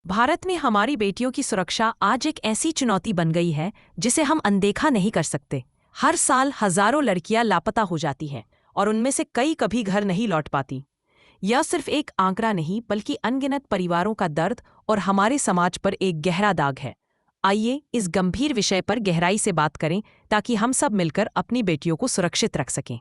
भारत में हमारी बेटियों की सुरक्षा आज एक ऐसी चुनौती बन गई है जिसे हम अनदेखा नहीं कर सकते। हर साल हजारों लड़कियां लापता हो जाती हैं और उनमें से कई कभी घर नहीं लौट पाती। यह सिर्फ एक आंकड़ा नहीं बल्कि अनगिनत परिवारों का दर्द और हमारे समाज पर एक गहरा दाग है। आइए इस गंभीर विषय पर गहराई से बात करें ताकि हम सब मिलकर अपनी बेटियों को सुरक्षित रख सकें।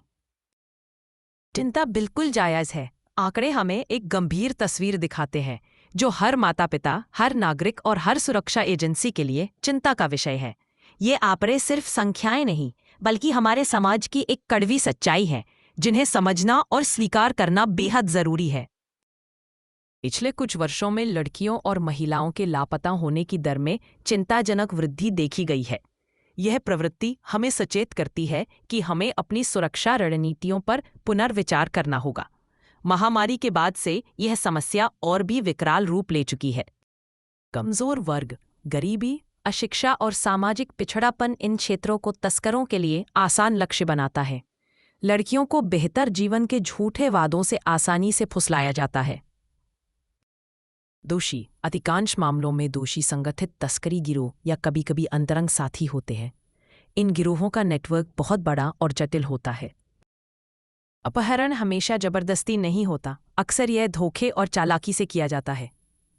चिंता बिल्कुल जायज़ है। आंकड़े हमें एक गंभीर तस्वीर दिखाते हैं जो हर माता पिता, हर नागरिक और हर सुरक्षा एजेंसी के लिए चिंता का विषय है। ये आंकड़े सिर्फ संख्याएं नहीं बल्कि हमारे समाज की एक कड़वी सच्चाई है जिन्हें समझना और स्वीकार करना बेहद जरूरी है। पिछले कुछ वर्षों में लड़कियों और महिलाओं के लापता होने की दर में चिंताजनक वृद्धि देखी गई है। यह प्रवृत्ति हमें सचेत करती है कि हमें अपनी सुरक्षा रणनीतियों पर पुनर्विचार करना होगा। महामारी के बाद से यह समस्या और भी विकराल रूप ले चुकी है। कमजोर वर्ग, गरीबी, अशिक्षा और सामाजिक पिछड़ापन इन क्षेत्रों को तस्करों के लिए आसान लक्ष्य बनाता है। लड़कियों को बेहतर जीवन के झूठे वादों से आसानी से फुसलाया जाता है। दोषी, अधिकांश मामलों में दोषी संगठित तस्करी गिरोह या कभी-कभी अंतरंग साथी होते हैं। इन गिरोहों का नेटवर्क बहुत बड़ा और जटिल होता है। अपहरण हमेशा जबरदस्ती नहीं होता, अक्सर यह धोखे और चालाकी से किया जाता है।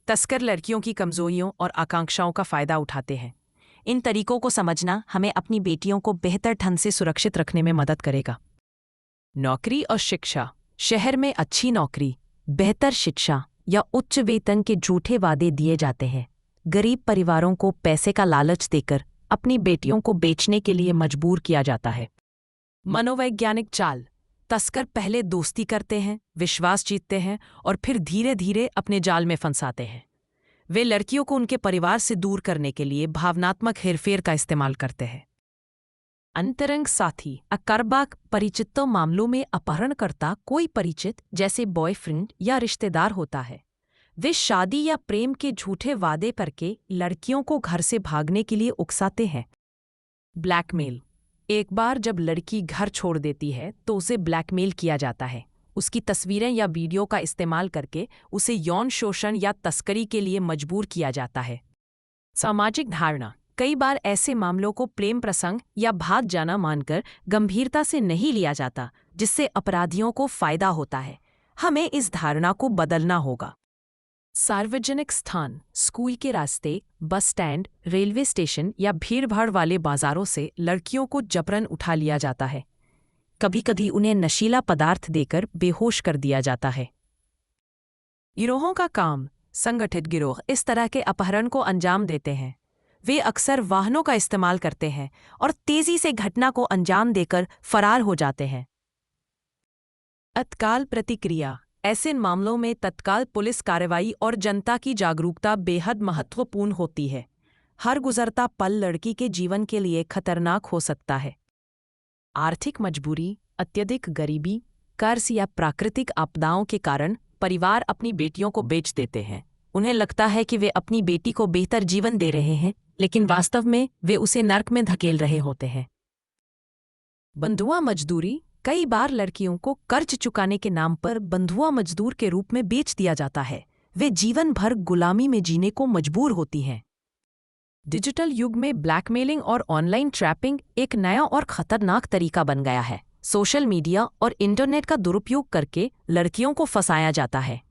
तस्कर लड़कियों की कमजोरियों और आकांक्षाओं का फायदा उठाते हैं। इन तरीकों को समझना हमें अपनी बेटियों को बेहतर ढंग से सुरक्षित रखने में मदद करेगा। नौकरी और शिक्षा। शहर में अच्छी नौकरी, बेहतर शिक्षा या उच्च वेतन के झूठे वादे दिए जाते हैं। गरीब परिवारों को पैसे का लालच देकर अपनी बेटियों को बेचने के लिए मजबूर किया जाता है। मनोवैज्ञानिक चाल। तस्कर पहले दोस्ती करते हैं, विश्वास जीतते हैं और फिर धीरे धीरे अपने जाल में फंसाते हैं। वे लड़कियों को उनके परिवार से दूर करने के लिए भावनात्मक हेरफेर का इस्तेमाल करते हैं। अंतरंग साथी। अकरबाक परिचितों मामलों में अपहरणकर्ता कोई परिचित जैसे बॉयफ्रेंड या रिश्तेदार होता है। वे शादी या प्रेम के झूठे वादे करके लड़कियों को घर से भागने के लिए उकसाते हैं। ब्लैकमेल। एक बार जब लड़की घर छोड़ देती है तो उसे ब्लैकमेल किया जाता है। उसकी तस्वीरें या वीडियो का इस्तेमाल करके उसे यौन शोषण या तस्करी के लिए मजबूर किया जाता है। सामाजिक धारणा। कई बार ऐसे मामलों को प्रेम प्रसंग या भाग जाना मानकर गंभीरता से नहीं लिया जाता, जिससे अपराधियों को फायदा होता है। हमें इस धारणा को बदलना होगा। सार्वजनिक स्थान। स्कूल के रास्ते, बस स्टैंड, रेलवे स्टेशन या भीड़भाड़ वाले बाजारों से लड़कियों को जबरन उठा लिया जाता है। कभी कभी उन्हें नशीला पदार्थ देकर बेहोश कर दिया जाता है। गिरोहों का काम। संगठित गिरोह इस तरह के अपहरण को अंजाम देते हैं। वे अक्सर वाहनों का इस्तेमाल करते हैं और तेजी से घटना को अंजाम देकर फरार हो जाते हैं। तत्काल प्रतिक्रिया। ऐसे मामलों में तत्काल पुलिस कार्रवाई और जनता की जागरूकता बेहद महत्वपूर्ण होती है। हर गुजरता पल लड़की के जीवन के लिए खतरनाक हो सकता है। आर्थिक मजबूरी। अत्यधिक गरीबी, कर्ज या प्राकृतिक आपदाओं के कारण परिवार अपनी बेटियों को बेच देते हैं। उन्हें लगता है कि वे अपनी बेटी को बेहतर जीवन दे रहे हैं, लेकिन वास्तव में वे उसे नर्क में धकेल रहे होते हैं। बंधुआ मजदूरी। कई बार लड़कियों को कर्ज चुकाने के नाम पर बंधुआ मजदूर के रूप में बेच दिया जाता है। वे जीवन भर गुलामी में जीने को मजबूर होती हैं। डिजिटल युग में ब्लैकमेलिंग और ऑनलाइन ट्रैपिंग एक नया और खतरनाक तरीका बन गया है। सोशल मीडिया और इंटरनेट का दुरुपयोग करके लड़कियों को फंसाया जाता है।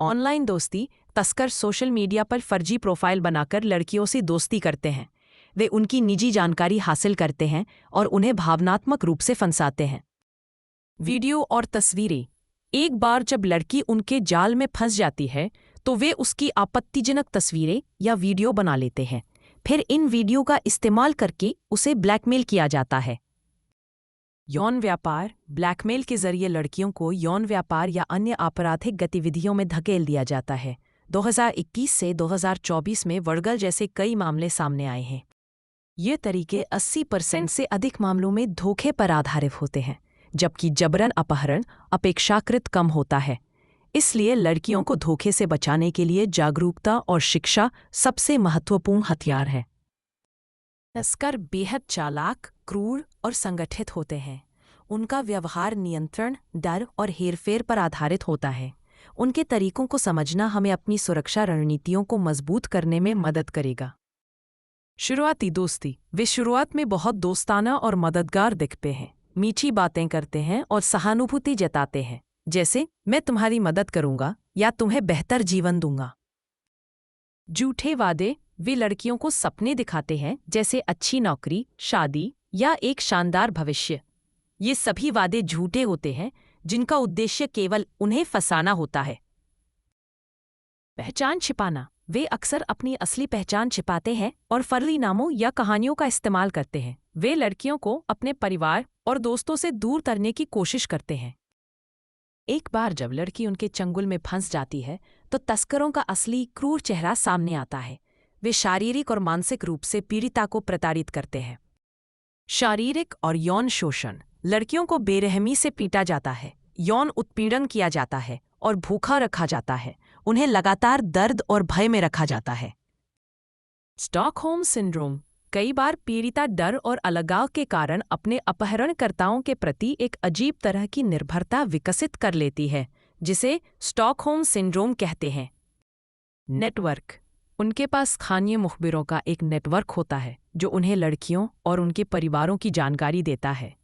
ऑनलाइन दोस्ती। तस्कर सोशल मीडिया पर फर्जी प्रोफाइल बनाकर लड़कियों से दोस्ती करते हैं। वे उनकी निजी जानकारी हासिल करते हैं और उन्हें भावनात्मक रूप से फंसाते हैं। वीडियो और तस्वीरें। एक बार जब लड़की उनके जाल में फंस जाती है तो वे उसकी आपत्तिजनक तस्वीरें या वीडियो बना लेते हैं। फिर इन वीडियो का इस्तेमाल करके उसे ब्लैकमेल किया जाता है। यौन व्यापार। ब्लैकमेल के जरिए लड़कियों को यौन व्यापार या अन्य आपराधिक गतिविधियों में धकेल दिया जाता है। 2021 से 2024 में वड़गल जैसे कई मामले सामने आए हैं। ये तरीके 80% से अधिक मामलों में धोखे पर आधारित होते हैं, जबकि जबरन अपहरण अपेक्षाकृत कम होता है। इसलिए लड़कियों को धोखे से बचाने के लिए जागरूकता और शिक्षा सबसे महत्वपूर्ण हथियार है। तस्कर बेहद चालाक, क्रूर और संगठित होते हैं। उनका व्यवहार नियंत्रण, डर और हेरफेर पर आधारित होता है। उनके तरीकों को समझना हमें अपनी सुरक्षा रणनीतियों को मजबूत करने में मदद करेगा। शुरुआती दोस्ती। वे शुरुआत में बहुत दोस्ताना और मददगार दिखते हैं, मीठी बातें करते हैं और सहानुभूति जताते हैं, जैसे मैं तुम्हारी मदद करूंगा या तुम्हें बेहतर जीवन दूंगा। झूठे वादे। वे लड़कियों को सपने दिखाते हैं, जैसे अच्छी नौकरी, शादी या एक शानदार भविष्य। ये सभी वादे झूठे होते हैं, जिनका उद्देश्य केवल उन्हें फंसाना होता है। पहचान छिपाना। वे अक्सर अपनी असली पहचान छिपाते हैं और फर्जी नामों या कहानियों का इस्तेमाल करते हैं। वे लड़कियों को अपने परिवार और दोस्तों से दूर करने की कोशिश करते हैं। एक बार जब लड़की उनके चंगुल में फंस जाती है, तो तस्करों का असली क्रूर चेहरा सामने आता है। वे शारीरिक और मानसिक रूप से पीड़िता को प्रताड़ित करते हैं। शारीरिक और यौन शोषण। लड़कियों को बेरहमी से पीटा जाता है, यौन उत्पीड़न किया जाता है और भूखा रखा जाता है। उन्हें लगातार दर्द और भय में रखा जाता है। Stockholm syndrome. कई बार पीड़िता डर और अलगाव के कारण अपने अपहरणकर्ताओं के प्रति एक अजीब तरह की निर्भरता विकसित कर लेती है, जिसे स्टॉकहोम सिंड्रोम कहते हैं। नेटवर्क। उनके पास स्थानीय मुखबिरों का एक नेटवर्क होता है, जो उन्हें लड़कियों और उनके परिवारों की जानकारी देता है।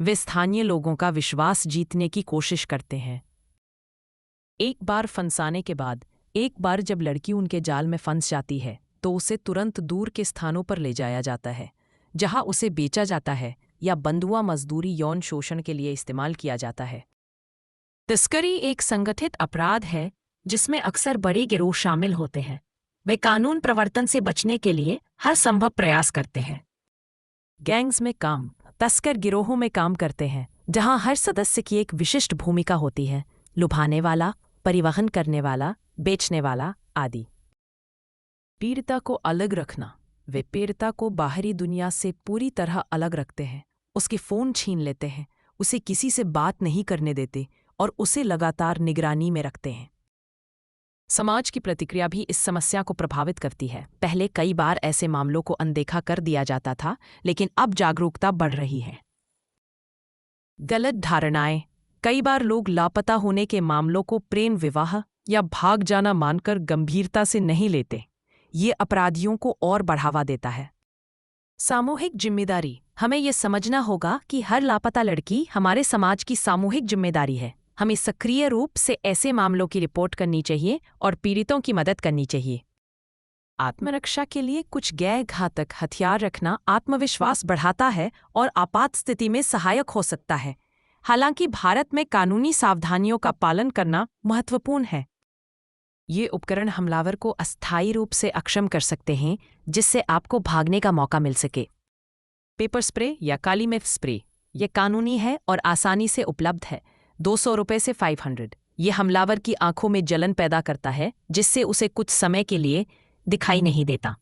वे स्थानीय लोगों का विश्वास जीतने की कोशिश करते हैं। एक बार फंसाने के बाद, एक बार जब लड़की उनके जाल में फंस जाती है, तो उसे तुरंत दूर के स्थानों पर ले जाया जाता है, जहां उसे बेचा जाता है या बंधुआ मजदूरी यौन शोषण के लिए इस्तेमाल किया जाता है। तस्करी एक संगठित अपराध है, जिसमें अक्सर बड़े गिरोह शामिल होते हैं। वे कानून प्रवर्तन से बचने के लिए हर संभव प्रयास करते हैं। गैंग्स में काम। तस्कर गिरोहों में काम करते हैं, जहां हर सदस्य की एक विशिष्ट भूमिका होती है: लुभाने वाला, परिवहन करने वाला, बेचने वाला आदि। पीड़िता को अलग रखना। वे पीड़िता को बाहरी दुनिया से पूरी तरह अलग रखते हैं, उसके फ़ोन छीन लेते हैं, उसे किसी से बात नहीं करने देते और उसे लगातार निगरानी में रखते हैं। समाज की प्रतिक्रिया भी इस समस्या को प्रभावित करती है। पहले कई बार ऐसे मामलों को अनदेखा कर दिया जाता था, लेकिन अब जागरूकता बढ़ रही है। गलत धारणाएं। कई बार लोग लापता होने के मामलों को प्रेम विवाह या भाग जाना मानकर गंभीरता से नहीं लेते। ये अपराधियों को और बढ़ावा देता है। सामूहिक जिम्मेदारी। हमें यह समझना होगा कि हर लापता लड़की हमारे समाज की सामूहिक जिम्मेदारी है। हमें सक्रिय रूप से ऐसे मामलों की रिपोर्ट करनी चाहिए और पीड़ितों की मदद करनी चाहिए। आत्मरक्षा के लिए कुछ गैर घातक हथियार रखना आत्मविश्वास बढ़ाता है और आपात स्थिति में सहायक हो सकता है। हालांकि भारत में कानूनी सावधानियों का पालन करना महत्वपूर्ण है। ये उपकरण हमलावर को अस्थायी रूप से अक्षम कर सकते हैं, जिससे आपको भागने का मौका मिल सके। पेपर स्प्रे या काली मिर्च स्प्रे। यह कानूनी है और आसानी से उपलब्ध है। 200 रुपये से 500। ये हमलावर की आंखों में जलन पैदा करता है, जिससे उसे कुछ समय के लिए दिखाई नहीं देता।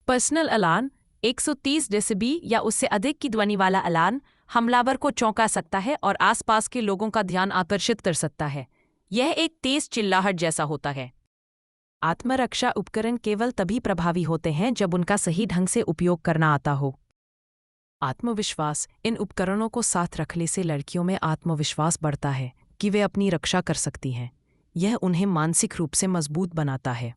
Personal alarm. 130 डेसिबी या उससे अधिक की ध्वनि वाला अलार्म हमलावर को चौंका सकता है और आसपास के लोगों का ध्यान आकर्षित कर सकता है। यह एक तेज चिल्लाहट जैसा होता है। आत्मरक्षा उपकरण केवल तभी प्रभावी होते हैं जब उनका सही ढंग से उपयोग करना आता हो। आत्मविश्वास। इन उपकरणों को साथ रखने से लड़कियों में आत्मविश्वास बढ़ता है कि वे अपनी रक्षा कर सकती हैं। यह उन्हें मानसिक रूप से मजबूत बनाता है।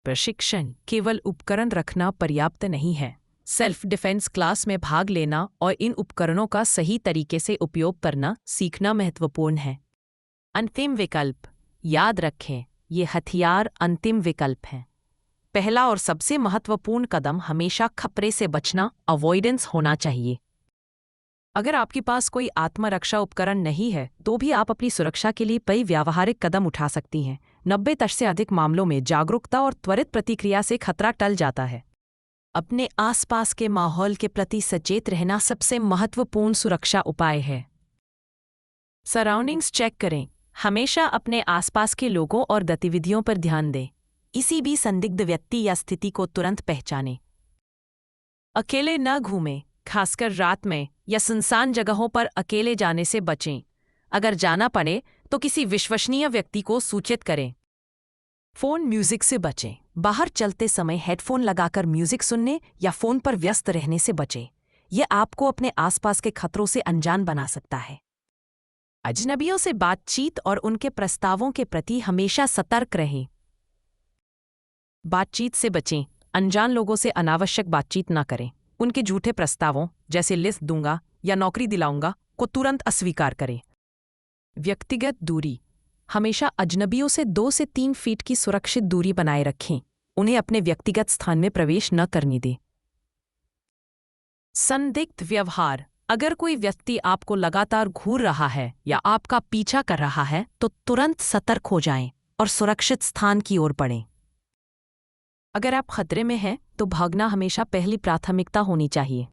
प्रशिक्षण। केवल उपकरण रखना पर्याप्त नहीं है। सेल्फ डिफेंस क्लास में भाग लेना और इन उपकरणों का सही तरीके से उपयोग करना सीखना महत्वपूर्ण है। अंतिम विकल्प। याद रखें, ये हथियार अंतिम विकल्प हैं। पहला और सबसे महत्वपूर्ण कदम हमेशा खतरे से बचना, अवॉइडेंस होना चाहिए। अगर आपके पास कोई आत्मरक्षा उपकरण नहीं है, तो भी आप अपनी सुरक्षा के लिए कई व्यावहारिक कदम उठा सकती हैं। 90% से अधिक मामलों में जागरूकता और त्वरित प्रतिक्रिया से खतरा टल जाता है। अपने आसपास के माहौल के प्रति सचेत रहना सबसे महत्वपूर्ण सुरक्षा उपाय है। सराउंडिंग्स चेक करें। हमेशा अपने आसपास के लोगों और गतिविधियों पर ध्यान दें। किसी भी संदिग्ध व्यक्ति या स्थिति को तुरंत पहचानें। अकेले न घूमें, खासकर रात में या सुनसान जगहों पर अकेले जाने से बचें। अगर जाना पड़े तो किसी विश्वसनीय व्यक्ति को सूचित करें। फ़ोन म्यूजिक से बचें। बाहर चलते समय हेडफोन लगाकर म्यूजिक सुनने या फ़ोन पर व्यस्त रहने से बचें। यह आपको अपने आसपास के खतरों से अनजान बना सकता है। अजनबियों से बातचीत और उनके प्रस्तावों के प्रति हमेशा सतर्क रहें। बातचीत से बचें। अनजान लोगों से अनावश्यक बातचीत न करें। उनके झूठे प्रस्तावों जैसे लिफ्ट दूंगा या नौकरी दिलाऊंगा को तुरंत अस्वीकार करें। व्यक्तिगत दूरी। हमेशा अजनबियों से 2 से 3 फीट की सुरक्षित दूरी बनाए रखें। उन्हें अपने व्यक्तिगत स्थान में प्रवेश न करने दें। संदिग्ध व्यवहार। अगर कोई व्यक्ति आपको लगातार घूर रहा है या आपका पीछा कर रहा है तो तुरंत सतर्क हो जाएं और सुरक्षित स्थान की ओर बढ़ें। अगर आप खतरे में हैं तो भागना हमेशा पहली प्राथमिकता होनी चाहिए।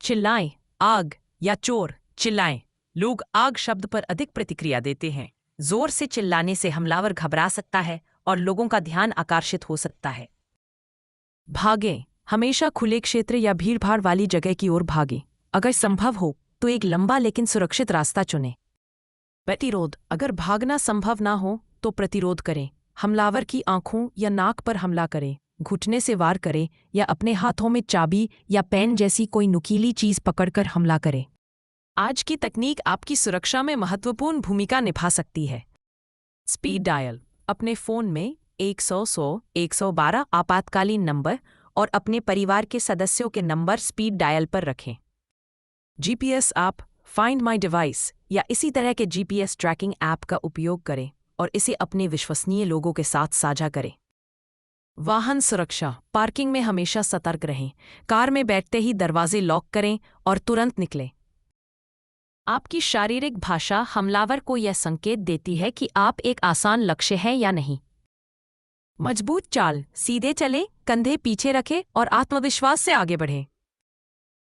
चिल्लाएं, आग या चोर। चिल्लाएं। लोग आग शब्द पर अधिक प्रतिक्रिया देते हैं। जोर से चिल्लाने से हमलावर घबरा सकता है और लोगों का ध्यान आकर्षित हो सकता है। भागें। हमेशा खुले क्षेत्र या भीड़भाड़ वाली जगह की ओर भागें। अगर संभव हो तो एक लंबा लेकिन सुरक्षित रास्ता चुनें। प्रतिरोध। अगर भागना संभव ना हो तो प्रतिरोध करें। हमलावर की आंखों या नाक पर हमला करें, घुटने से वार करें या अपने हाथों में चाबी या पेन जैसी कोई नुकीली चीज पकड़कर हमला करें। आज की तकनीक आपकी सुरक्षा में महत्वपूर्ण भूमिका निभा सकती है। Speed dial. अपने फोन में 100 112 आपातकालीन नंबर और अपने परिवार के सदस्यों के नंबर स्पीड डायल पर रखें। GPS app, find my device या इसी तरह के जीपीएस ट्रैकिंग ऐप का उपयोग करें और इसे अपने विश्वसनीय लोगों के साथ साझा करें। वाहन सुरक्षा। पार्किंग में हमेशा सतर्क रहें। कार में बैठते ही दरवाजे लॉक करें और तुरंत निकलें। आपकी शारीरिक भाषा हमलावर को यह संकेत देती है कि आप एक आसान लक्ष्य हैं या नहीं। मजबूत चाल। सीधे चलें, कंधे पीछे रखें और आत्मविश्वास से आगे बढ़ें।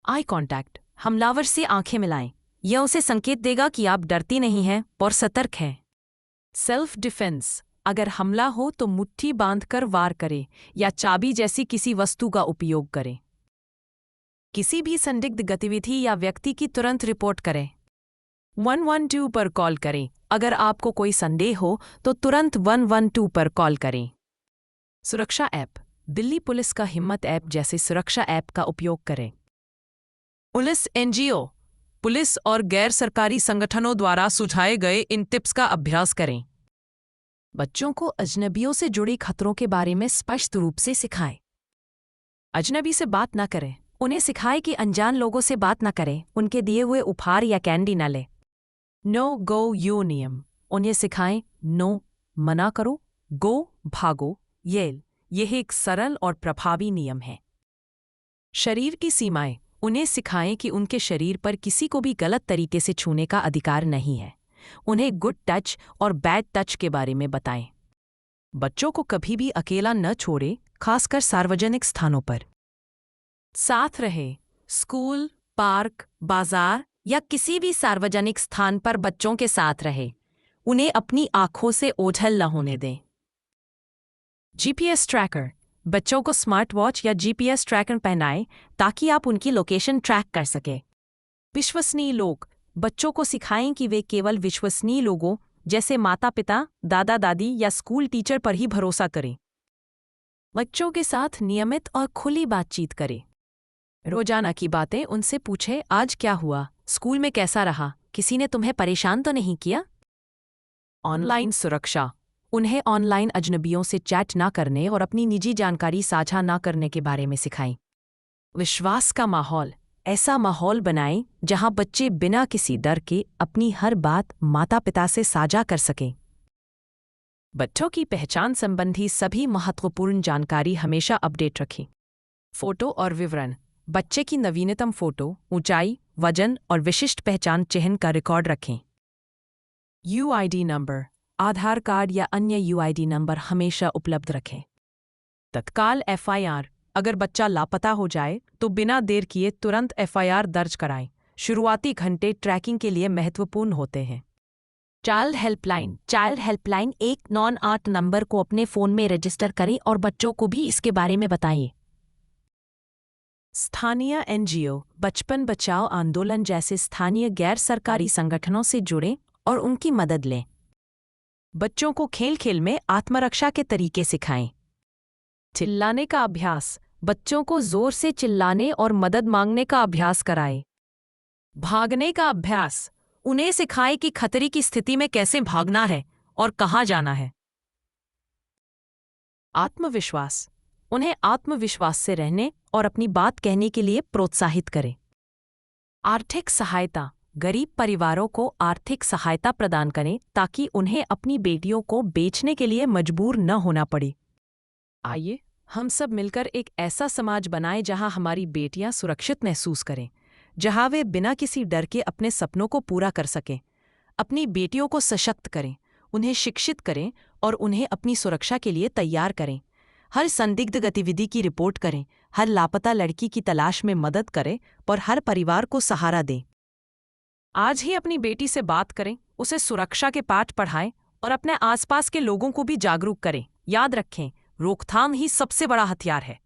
Eye contact. हमलावर से आंखें मिलाएं। यह उसे संकेत देगा कि आप डरती नहीं हैं और सतर्क हैं। Self defence. अगर हमला हो तो मुट्ठी बांधकर वार करें या चाबी जैसी किसी वस्तु का उपयोग करें। किसी भी संदिग्ध गतिविधि या व्यक्ति की तुरंत रिपोर्ट करें। 112 पर कॉल करें। अगर आपको कोई संदेह हो तो तुरंत 112 पर कॉल करें। सुरक्षा ऐप। दिल्ली पुलिस का हिम्मत ऐप जैसे सुरक्षा ऐप का उपयोग करें। पुलिस एनजीओ, पुलिस और गैर सरकारी संगठनों द्वारा सुझाए गए इन टिप्स का अभ्यास करें। बच्चों को अजनबियों से जुड़े खतरों के बारे में स्पष्ट रूप से सिखाएं। अजनबी से बात न करें। उन्हें सिखाएं कि अनजान लोगों से बात न करें। उनके दिए हुए उपहार या कैंडी न लें। नो गो यो नियम। उन्हें सिखाएं नो मना करो, गो भागो, येल। यह एक सरल और प्रभावी नियम है। शरीर की सीमाएं। उन्हें सिखाएं कि उनके शरीर पर किसी को भी गलत तरीके से छूने का अधिकार नहीं है। उन्हें गुड टच और बैड टच के बारे में बताएं। बच्चों को कभी भी अकेला न छोड़ें, खासकर सार्वजनिक स्थानों पर। साथ रहे। स्कूल, पार्क, बाजार या किसी भी सार्वजनिक स्थान पर बच्चों के साथ रहे। उन्हें अपनी आंखों से ओझल न होने दें। GPS tracker. बच्चों को स्मार्ट वॉच या जीपीएस ट्रैकर पहनाएं ताकि आप उनकी लोकेशन ट्रैक कर सकें। विश्वसनीय लोग। बच्चों को सिखाएं कि वे केवल विश्वसनीय लोगों जैसे माता पिता, दादा दादी या स्कूल टीचर पर ही भरोसा करें। बच्चों के साथ नियमित और खुली बातचीत करें। रोजाना की बातें उनसे पूछें। आज क्या हुआ? स्कूल में कैसा रहा? किसी ने तुम्हें परेशान तो नहीं किया? ऑनलाइन सुरक्षा। उन्हें ऑनलाइन अजनबियों से चैट ना करने और अपनी निजी जानकारी साझा ना करने के बारे में सिखाएं। विश्वास का माहौल। ऐसा माहौल बनाएं जहां बच्चे बिना किसी डर के अपनी हर बात माता पिता से साझा कर सकें। बच्चों की पहचान संबंधी सभी महत्वपूर्ण जानकारी हमेशा अपडेट रखें। फोटो और विवरण। बच्चे की नवीनतम फोटो, ऊंचाई, वजन और विशिष्ट पहचान चिह्न का रिकॉर्ड रखें। UID number. आधार कार्ड या अन्य यूआईडी नंबर हमेशा उपलब्ध रखें। तत्काल एफआईआर। अगर बच्चा लापता हो जाए तो बिना देर किए तुरंत एफआईआर दर्ज कराएं। शुरुआती घंटे ट्रैकिंग के लिए महत्वपूर्ण होते हैं। Child helpline. Child helpline 198 number को अपने फ़ोन में रजिस्टर करें और बच्चों को भी इसके बारे में बताएं। स्थानीय एनजीओ। बचपन बचाओ आंदोलन जैसे स्थानीय गैर सरकारी संगठनों से जुड़ें और उनकी मदद लें। बच्चों को खेल खेल में आत्मरक्षा के तरीके सिखाएं। चिल्लाने का अभ्यास। बच्चों को जोर से चिल्लाने और मदद मांगने का अभ्यास कराएं। भागने का अभ्यास। उन्हें सिखाएं कि खतरे की स्थिति में कैसे भागना है और कहाँ जाना है। आत्मविश्वास। उन्हें आत्मविश्वास से रहने और अपनी बात कहने के लिए प्रोत्साहित करें। आर्थिक सहायता। गरीब परिवारों को आर्थिक सहायता प्रदान करें ताकि उन्हें अपनी बेटियों को बेचने के लिए मजबूर न होना पड़े। आइए हम सब मिलकर एक ऐसा समाज बनाएं जहां हमारी बेटियां सुरक्षित महसूस करें, जहां वे बिना किसी डर के अपने सपनों को पूरा कर सकें। अपनी बेटियों को सशक्त करें, उन्हें शिक्षित करें और उन्हें अपनी सुरक्षा के लिए तैयार करें। हर संदिग्ध गतिविधि की रिपोर्ट करें, हर लापता लड़की की तलाश में मदद करें और हर परिवार को सहारा दें। आज ही अपनी बेटी से बात करें, उसे सुरक्षा के पाठ पढ़ाएं और अपने आसपास के लोगों को भी जागरूक करें। याद रखें, रोकथाम ही सबसे बड़ा हथियार है।